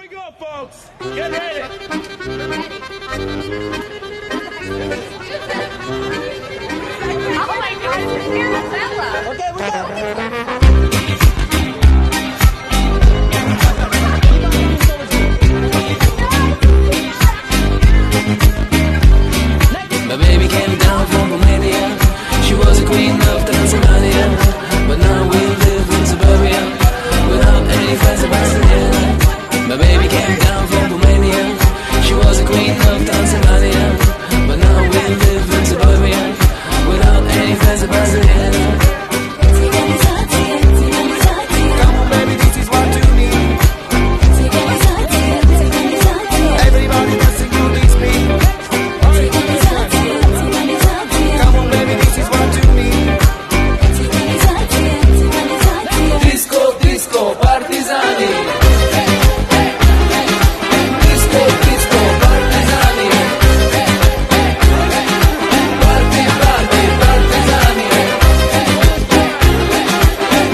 we go, folks. Get ready. Oh my God, it's Arabella. Okay, we go. My baby came down from Romania. She was a queen of Tanzania, but now we live in suburbia without any fancy Barcelona. My baby came down from Romania. She was a queen of Tanzania, but now we live in suburbia without any fancy Barcelona. Come on, baby, this is what you need. Everybody dancing to this beat. Come on, baby, this is what you need. Disco, disco, partisani. Disco, disco, partisani. Party, party, partisani.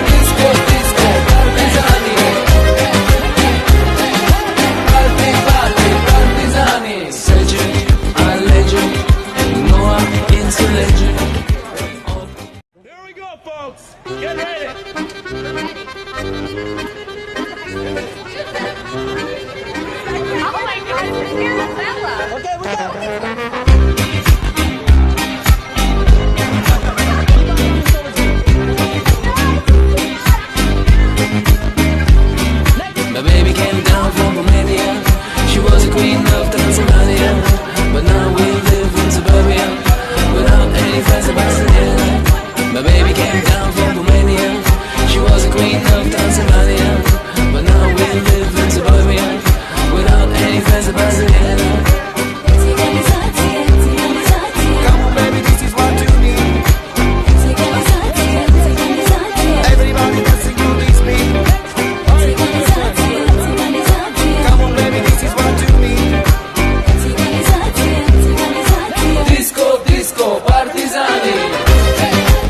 Disco, disco, partisani. Party, party, partisani. Legend, I legend. Noah into legend. Here we go, folks. Get ready. Oh my God, it's Arabella. Okay, we go. My baby came down from Romania. She was a queen of Tanzania, but now we live in suburbia without any fancy Barcelona. My baby came down from Romania. She was a queen of Tanzania,